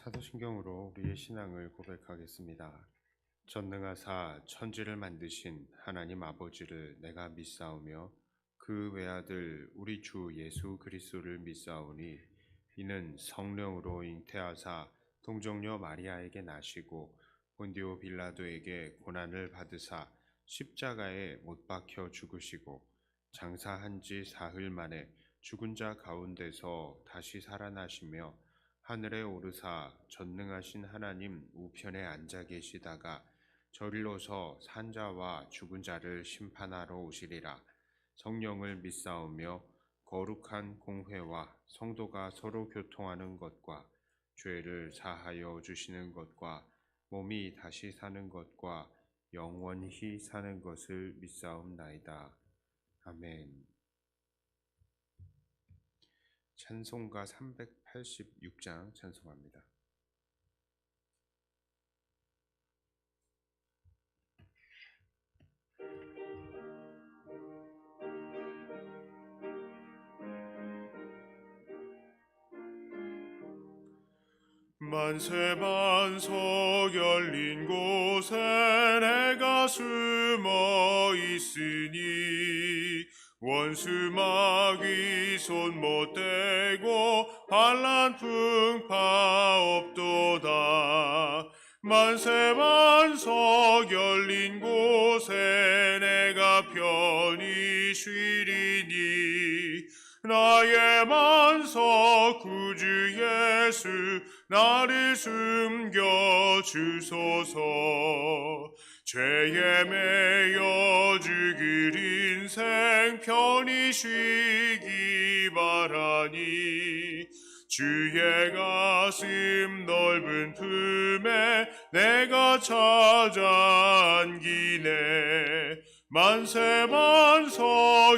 사도신경으로 우리의 신앙을 고백하겠습니다. 전능하사 천지를 만드신 하나님 아버지를 내가 믿사오며 그 외아들 우리 주 예수 그리스도를 믿사오니 이는 성령으로 잉태하사 동정녀 마리아에게 나시고 본디오 빌라도에게 고난을 받으사 십자가에 못 박혀 죽으시고 장사한 지 사흘 만에 죽은 자 가운데서 다시 살아나시며 하늘에 오르사 전능하신 하나님 우편에 앉아 계시다가 저리로서 산자와 죽은 자를 심판하러 오시리라. 성령을 믿사오며 거룩한 공회와 성도가 서로 교통하는 것과 죄를 사하여 주시는 것과 몸이 다시 사는 것과 영원히 사는 것을 믿사옵나이다. 아멘. 찬송가 386장 찬송합니다. 만세만석 열린 곳에 내가 숨어 있으니 원수마귀 손 못 대고 반란 풍파 없도다. 만세만석 열린 곳에 내가 편히 쉬리니 나의 만석 구주 예수 나를 숨겨 주소서. 죄에 매여 죽을 인생 편히 쉬기 바라니 주의 가슴 넓은 품에 내가 찾아 안기네. 만세만석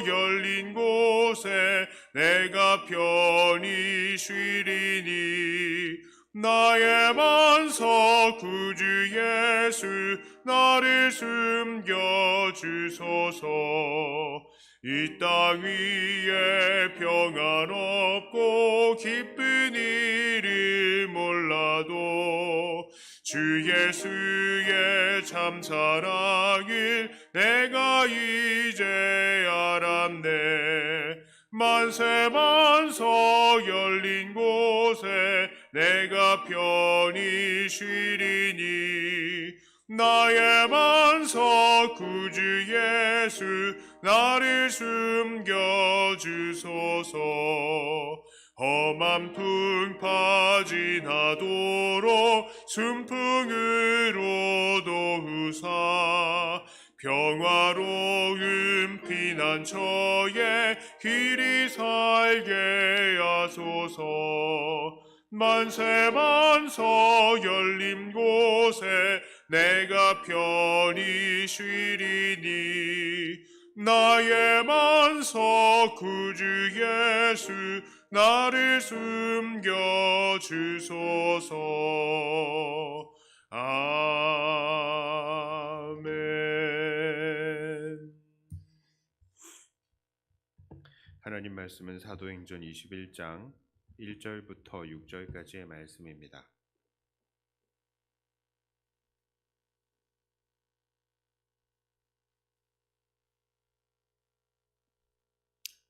열린 곳에 내가 편히 쉬리니 나의 만석 구주 예수 나를 숨겨 주소서. 이 땅 위에 평안 없고 기쁜 일을 몰라도 주 예수의 참 사랑을 내가 이제 알았네. 만세만석 열린 곳에 내가 편히 쉬리니 나의 만석 구주 예수 나를 숨겨 주소서. 험한 풍파 지나도록 순풍으로 도우사 평화로운 피난처에 길이 살게 하소서. 만세만석 열린 곳에 내가 편히 쉬리니 나의 만석 구주 예수 나를 숨겨 주소서. 아멘. 하나님 말씀은 사도행전 21장 1절부터 6절까지의 말씀입니다.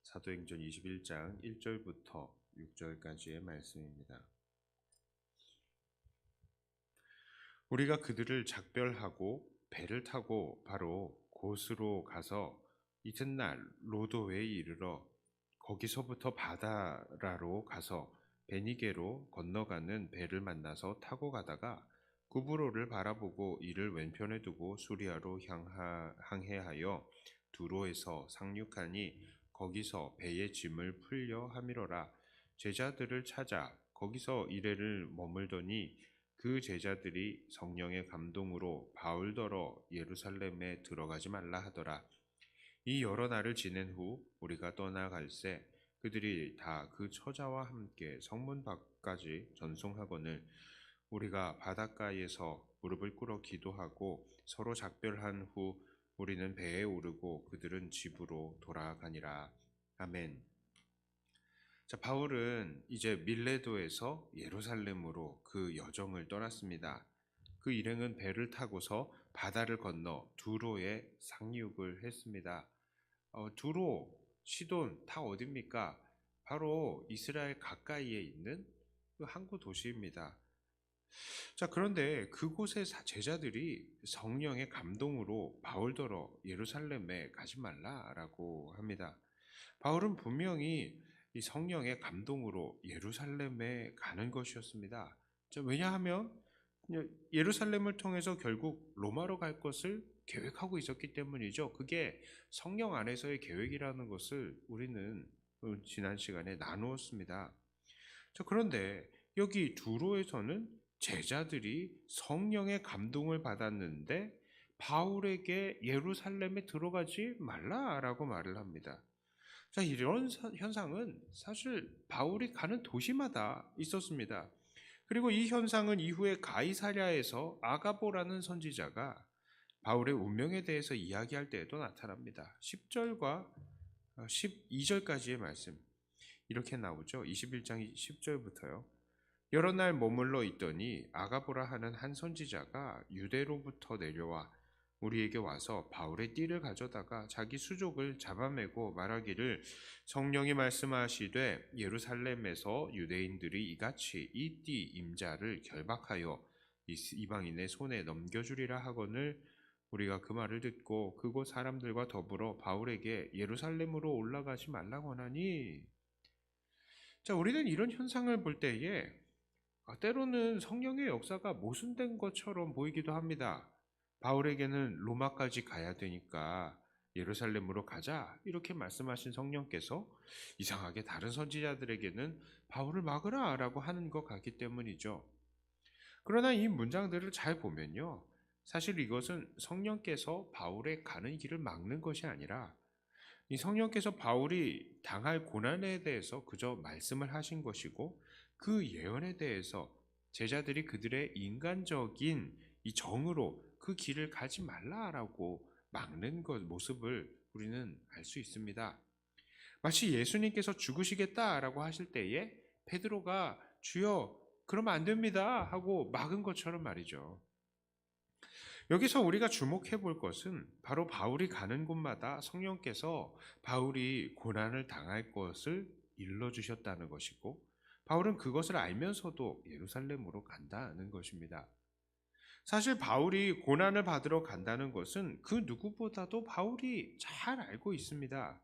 사도행전 21장 1절부터 6절까지의 말씀입니다. 우리가 그들을 작별하고 배를 타고 바로 곳으로 가서 이튿날 로도에 이르러 거기서부터 바다라로 가서 베니게로 건너가는 배를 만나서 타고 가다가 구브로를 바라보고 이를 왼편에 두고 수리아로 항해하여 두로에서 상륙하니 거기서 배의 짐을 풀려 하미러라. 제자들을 찾아 거기서 이래를 머물더니 그 제자들이 성령의 감동으로 바울더러 예루살렘에 들어가지 말라 하더라. 이 여러 날을 지낸 후 우리가 떠나갈새 그들이 다 그 처자와 함께 성문 밖까지 전송하거늘 우리가 바닷가에서 무릎을 꿇어 기도하고 서로 작별한 후 우리는 배에 오르고 그들은 집으로 돌아가니라. 아멘. 자, 바울은 이제 밀레도에서 예루살렘으로 그 여정을 떠났습니다. 그 일행은 배를 타고서 바다를 건너 두로에 상륙을 했습니다. 두로, 시돈 다 어딥니까? 바로 이스라엘 가까이에 있는 그 항구 도시입니다. 자, 그런데 그곳의 제자들이 성령의 감동으로 바울더러 예루살렘에 가지 말라라고 합니다. 바울은 분명히 이 성령의 감동으로 예루살렘에 가는 것이었습니다. 자, 왜냐하면 예루살렘을 통해서 결국 로마로 갈 것을 계획하고 있었기 때문이죠. 그게 성령 안에서의 계획이라는 것을 우리는 지난 시간에 나누었습니다. 자, 그런데 여기 두로에서는 제자들이 성령의 감동을 받았는데 바울에게 예루살렘에 들어가지 말라라고 말을 합니다. 자, 이런 현상은 사실 바울이 가는 도시마다 있었습니다. 그리고 이 현상은 이후에 가이사랴에서 아가보라는 선지자가 바울의 운명에 대해서 이야기할 때에도 나타납니다. 10절과 12절까지의 말씀 이렇게 나오죠. 21장 10절부터요. 여러 날 머물러 있더니 아가보라 하는 한 선지자가 유대로부터 내려와 우리에게 와서 바울의 띠를 가져다가 자기 수족을 잡아매고 말하기를 성령이 말씀하시되 예루살렘에서 유대인들이 이같이 이 띠 임자를 결박하여 이방인의 손에 넘겨주리라 하거늘 우리가 그 말을 듣고 그곳 사람들과 더불어 바울에게 예루살렘으로 올라가지 말라고 하나니. 자, 우리는 이런 현상을 볼 때에 때로는 성령의 역사가 모순된 것처럼 보이기도 합니다. 바울에게는 로마까지 가야 되니까 예루살렘으로 가자 이렇게 말씀하신 성령께서 이상하게 다른 선지자들에게는 바울을 막으라 라고 하는 것 같기 때문이죠. 그러나 이 문장들을 잘 보면요, 사실 이것은 성령께서 바울의 가는 길을 막는 것이 아니라 이 성령께서 바울이 당할 고난에 대해서 그저 말씀을 하신 것이고 그 예언에 대해서 제자들이 그들의 인간적인 이 정으로 그 길을 가지 말라라고 막는 것 모습을 우리는 알 수 있습니다. 마치 예수님께서 죽으시겠다라고 하실 때에 베드로가 주여 그러면 안 됩니다 하고 막은 것처럼 말이죠. 여기서 우리가 주목해 볼 것은 바로 바울이 가는 곳마다 성령께서 바울이 고난을 당할 것을 일러주셨다는 것이고 바울은 그것을 알면서도 예루살렘으로 간다는 것입니다. 사실 바울이 고난을 받으러 간다는 것은 그 누구보다도 바울이 잘 알고 있습니다.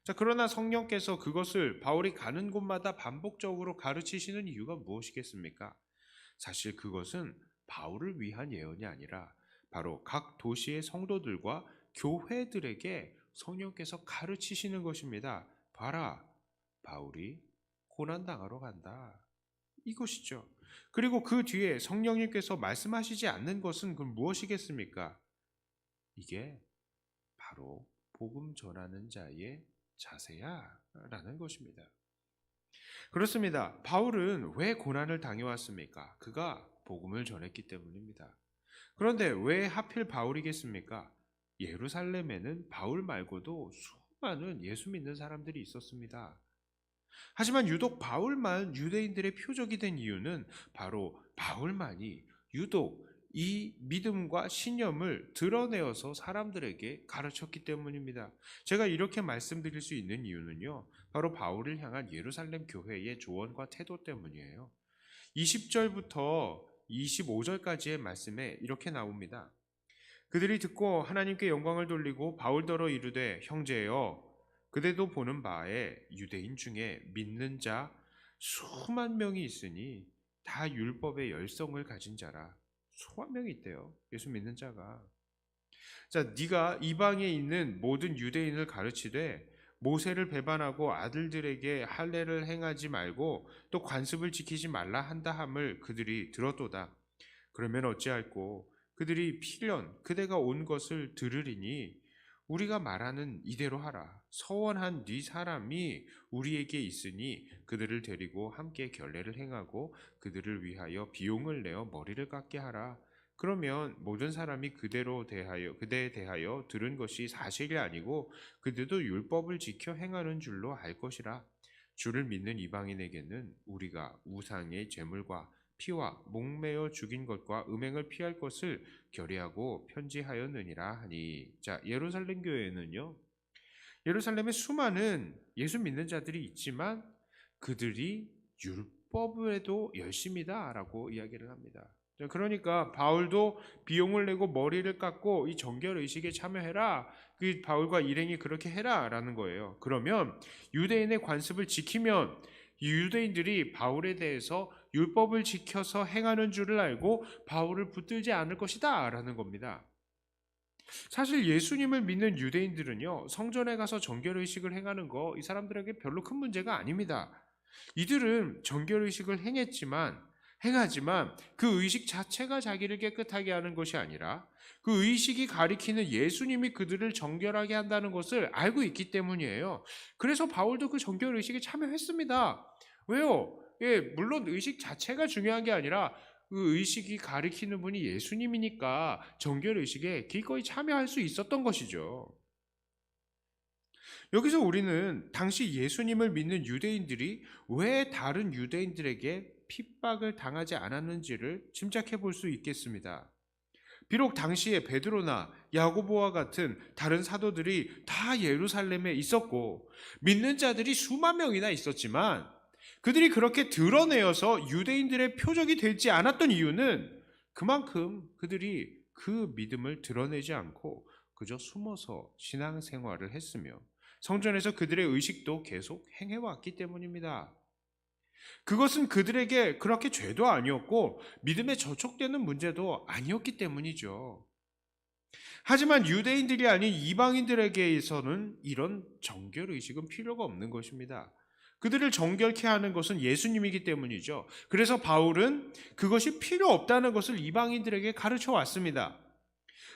자, 그러나 성령께서 그것을 바울이 가는 곳마다 반복적으로 가르치시는 이유가 무엇이겠습니까? 사실 그것은 바울을 위한 예언이 아니라 바로 각 도시의 성도들과 교회들에게 성령께서 가르치시는 것입니다. 봐라, 바울이 고난당하러 간다. 이것이죠. 그리고 그 뒤에 성령님께서 말씀하시지 않는 것은 그럼 무엇이겠습니까? 이게 바로 복음 전하는 자의 자세야 라는 것입니다. 그렇습니다. 바울은 왜 고난을 당해왔습니까? 그가 복음을 전했기 때문입니다. 그런데 왜 하필 바울이겠습니까? 예루살렘에는 바울 말고도 수많은 예수 믿는 사람들이 있었습니다. 하지만 유독 바울만 유대인들의 표적이 된 이유는 바로 바울만이 유독 이 믿음과 신념을 드러내어서 사람들에게 가르쳤기 때문입니다. 제가 이렇게 말씀드릴 수 있는 이유는요, 바로 바울을 향한 예루살렘 교회의 조언과 태도 때문이에요. 20절부터 25절까지의 말씀에 이렇게 나옵니다. 그들이 듣고 하나님께 영광을 돌리고 바울더러 이르되 형제여 그대도 보는 바에 유대인 중에 믿는 자 수만 명이 있으니 다 율법의 열성을 가진 자라. 수만 명이 있대요. 예수 믿는 자가. 자, 네가 이방에 있는 모든 유대인을 가르치되 모세를 배반하고 아들들에게 할례를 행하지 말고 또 관습을 지키지 말라 한다 함을 그들이 들었도다. 그러면 어찌할꼬 그들이 필연 그대가 온 것을 들으리니 우리가 말하는 이대로 하라. 서원한 네 사람이 우리에게 있으니 그들을 데리고 함께 결례를 행하고 그들을 위하여 비용을 내어 머리를 깎게 하라. 그러면 모든 사람이 그대에 대하여 들은 것이 사실이 아니고 그들도 율법을 지켜 행하는 줄로 알 것이라. 주를 믿는 이방인에게는 우리가 우상의 제물과 피와 목매어 죽인 것과 음행을 피할 것을 결의하고 편지하였느니라 하니. 자, 예루살렘 교회는요, 예루살렘에 수많은 예수 믿는 자들이 있지만 그들이 율법에도 열심이다라고 이야기를 합니다. 그러니까 바울도 비용을 내고 머리를 깎고 이 정결 의식에 참여해라. 그 바울과 일행이 그렇게 해라라는 거예요. 그러면 유대인의 관습을 지키면 이 유대인들이 바울에 대해서 율법을 지켜서 행하는 줄을 알고 바울을 붙들지 않을 것이다라는 겁니다. 사실 예수님을 믿는 유대인들은요, 성전에 가서 정결의식을 행하는 거 이 사람들에게 별로 큰 문제가 아닙니다. 이들은 정결의식을 행하지만 그 의식 자체가 자기를 깨끗하게 하는 것이 아니라 그 의식이 가리키는 예수님이 그들을 정결하게 한다는 것을 알고 있기 때문이에요. 그래서 바울도 그 정결의식에 참여했습니다. 왜요? 물론 의식 자체가 중요한 게 아니라 그 의식이 가리키는 분이 예수님이니까 정결 의식에 기꺼이 참여할 수 있었던 것이죠. 여기서 우리는 당시 예수님을 믿는 유대인들이 왜 다른 유대인들에게 핍박을 당하지 않았는지를 짐작해 볼 수 있겠습니다. 비록 당시에 베드로나 야고보와 같은 다른 사도들이 다 예루살렘에 있었고 믿는 자들이 수만 명이나 있었지만 그들이 그렇게 드러내어서 유대인들의 표적이 되지 않았던 이유는 그만큼 그들이 그 믿음을 드러내지 않고 그저 숨어서 신앙생활을 했으며 성전에서 그들의 의식도 계속 행해왔기 때문입니다. 그것은 그들에게 그렇게 죄도 아니었고 믿음에 저촉되는 문제도 아니었기 때문이죠. 하지만 유대인들이 아닌 이방인들에게서는 이런 정결의식은 필요가 없는 것입니다. 그들을 정결케 하는 것은 예수님이기 때문이죠. 그래서 바울은 그것이 필요 없다는 것을 이방인들에게 가르쳐 왔습니다.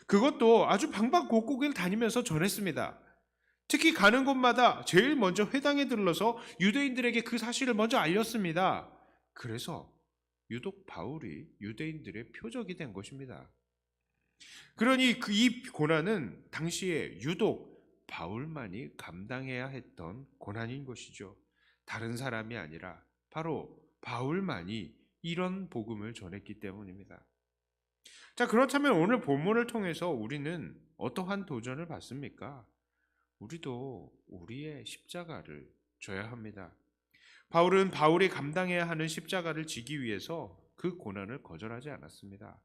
그것도 아주 방방곡곡을 다니면서 전했습니다. 특히 가는 곳마다 제일 먼저 회당에 들러서 유대인들에게 그 사실을 먼저 알렸습니다. 그래서 유독 바울이 유대인들의 표적이 된 것입니다. 그러니 이 고난은 당시에 유독 바울만이 감당해야 했던 고난인 것이죠. 다른 사람이 아니라 바로 바울만이 이런 복음을 전했기 때문입니다. 자, 그렇다면 오늘 본문을 통해서 우리는 어떠한 도전을 받습니까? 우리도 우리의 십자가를 져야 합니다. 바울은 바울이 감당해야 하는 십자가를 지기 위해서 그 고난을 거절하지 않았습니다.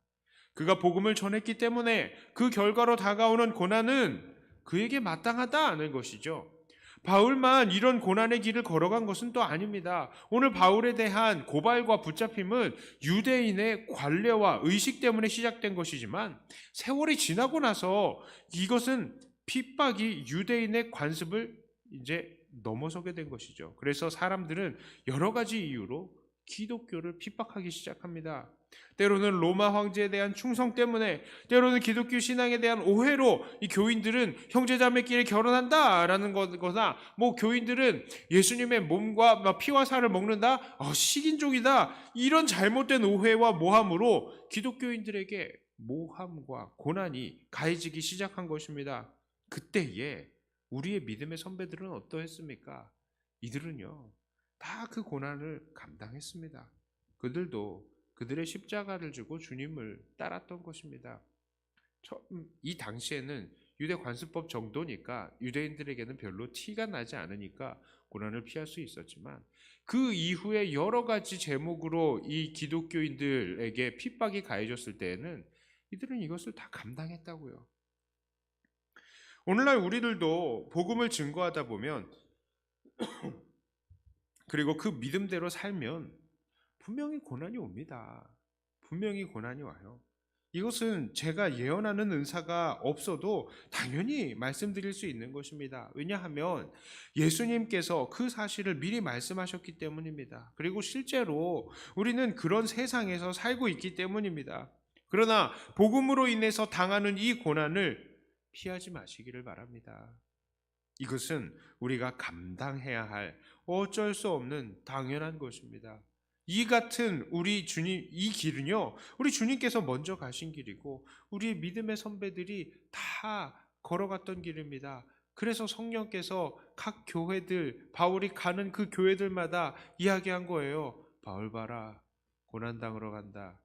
그가 복음을 전했기 때문에 그 결과로 다가오는 고난은 그에게 마땅하다는 것이죠. 바울만 이런 고난의 길을 걸어간 것은 또 아닙니다. 오늘 바울에 대한 고발과 붙잡힘은 유대인의 관례와 의식 때문에 시작된 것이지만 세월이 지나고 나서 이것은 핍박이 유대인의 관습을 이제 넘어서게 된 것이죠. 그래서 사람들은 여러 가지 이유로 기독교를 핍박하기 시작합니다. 때로는 로마 황제에 대한 충성 때문에, 때로는 기독교 신앙에 대한 오해로 이 교인들은 형제자매끼리 결혼한다라는 거나 교인들은 예수님의 몸과 피와 살을 먹는다, 식인종이다, 이런 잘못된 오해와 모함으로 기독교인들에게 모함과 고난이 가해지기 시작한 것입니다. 그때에 우리의 믿음의 선배들은 어떠했습니까? 이들은요 다 그 고난을 감당했습니다. 그들도 그들의 십자가를 지고 주님을 따랐던 것입니다. 이 당시에는 유대 관습법 정도니까 유대인들에게는 별로 티가 나지 않으니까 고난을 피할 수 있었지만 그 이후에 여러 가지 제목으로 이 기독교인들에게 핍박이 가해졌을 때에는 이들은 이것을 다 감당했다고요. 오늘날 우리들도 복음을 증거하다 보면 그리고 그 믿음대로 살면 분명히 고난이 옵니다. 분명히 고난이 와요. 이것은 제가 예언하는 은사가 없어도 당연히 말씀드릴 수 있는 것입니다. 왜냐하면 예수님께서 그 사실을 미리 말씀하셨기 때문입니다. 그리고 실제로 우리는 그런 세상에서 살고 있기 때문입니다. 그러나 복음으로 인해서 당하는 이 고난을 피하지 마시기를 바랍니다. 이것은 우리가 감당해야 할 어쩔 수 없는 당연한 것입니다. 이 같은 우리 주님, 이 길은요, 우리 주님께서 먼저 가신 길이고, 우리 믿음의 선배들이 다 걸어갔던 길입니다. 그래서 성령께서 각 교회들, 바울이 가는 그 교회들마다 이야기한 거예요. 바울 봐라, 고난당하러 간다.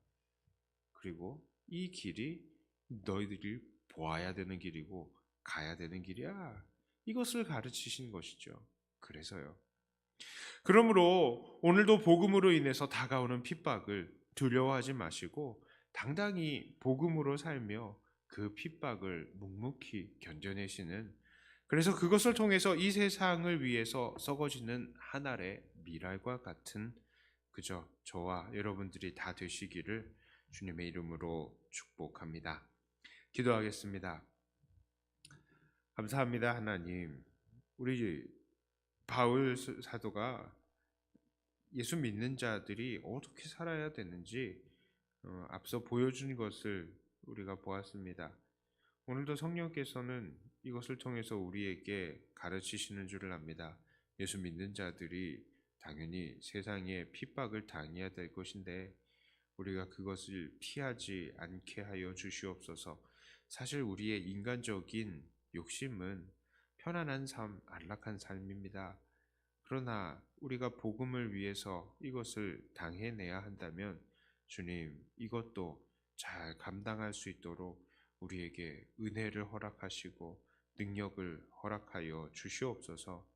그리고 이 길이 너희들이 보아야 되는 길이고 가야 되는 길이야. 이것을 가르치신 것이죠. 그래서요. 그러므로 오늘도 복음으로 인해서 다가오는 핍박을 두려워하지 마시고 당당히 복음으로 살며 그 핍박을 묵묵히 견뎌내시는, 그래서 그것을 통해서 이 세상을 위해서 썩어지는 한 알의 밀알과 같은 그저 저와 여러분들이 다 되시기를 주님의 이름으로 축복합니다. 기도하겠습니다. 감사합니다, 하나님. 우리 바울 사도가 예수 믿는 자들이 어떻게 살아야 되는지 앞서 보여준 것을 우리가 보았습니다. 오늘도 성령께서는 이것을 통해서 우리에게 가르치시는 줄을 압니다. 예수 믿는 자들이 당연히 세상에 핍박을 당해야 될 것인데 우리가 그것을 피하지 않게 하여 주시옵소서. 사실 우리의 인간적인 욕심은 편안한 삶, 안락한 삶입니다. 그러나 우리가 복음을 위해서 이것을 당해내야 한다면 주님, 이것도 잘 감당할 수 있도록 우리에게 은혜를 허락하시고 능력을 허락하여 주시옵소서.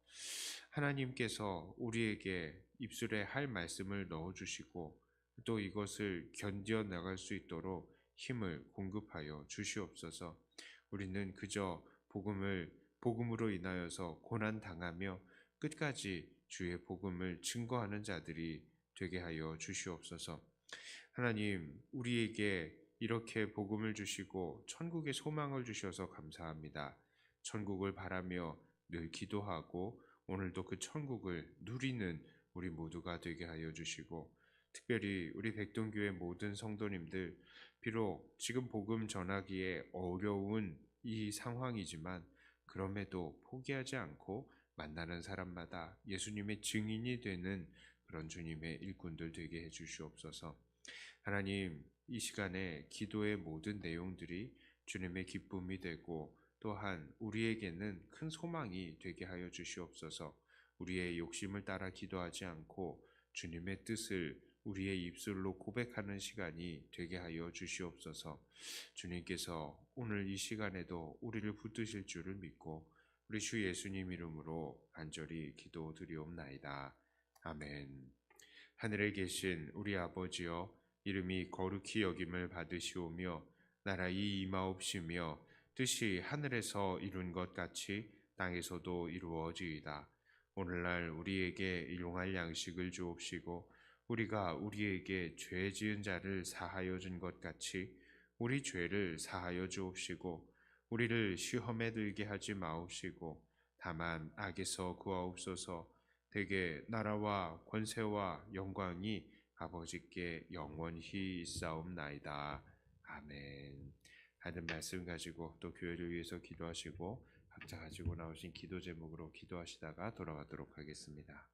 하나님께서 우리에게 입술에 할 말씀을 넣어주시고 또 이것을 견뎌 나갈 수 있도록 힘을 공급하여 주시옵소서. 우리는 그저 복음으로 인하여서 고난 당하며 끝까지 주의 복음을 증거하는 자들이 되게 하여 주시옵소서. 하나님, 우리에게 이렇게 복음을 주시고 천국의 소망을 주셔서 감사합니다. 천국을 바라며 늘 기도하고 오늘도 그 천국을 누리는 우리 모두가 되게 하여 주시고, 특별히 우리 백동교회 모든 성도님들, 비록 지금 복음 전하기에 어려운 이 상황이지만 그럼에도 포기하지 않고 만나는 사람마다 예수님의 증인이 되는 그런 주님의 일꾼들 되게 해 주시옵소서. 하나님, 이 시간에 기도의 모든 내용들이 주님의 기쁨이 되고 또한 우리에게는 큰 소망이 되게 하여 주시옵소서. 우리의 욕심을 따라 기도하지 않고 주님의 뜻을 우리의 입술로 고백하는 시간이 되게 하여 주시옵소서. 주님께서 오늘 이 시간에도 우리를 붙드실 줄을 믿고 우리 주 예수님 이름으로 간절히 기도드리옵나이다. 아멘. 하늘에 계신 우리 아버지여, 이름이 거룩히 여김을 받으시오며 나라의 임하옵시며 뜻이 하늘에서 이룬 것 같이 땅에서도 이루어지이다. 오늘날 우리에게 일용할 양식을 주옵시고 우리가 우리에게 죄 지은 자를 사하여 준 것 같이 우리 죄를 사하여 주옵시고 우리를 시험에 들게 하지 마옵시고 다만 악에서 구하옵소서. 대개 나라와 권세와 영광이 아버지께 영원히 있사옵나이다. 아멘. 하는 말씀 가지고 또 교회를 위해서 기도하시고 각자 가지고 나오신 기도 제목으로 기도하시다가 돌아가도록 하겠습니다.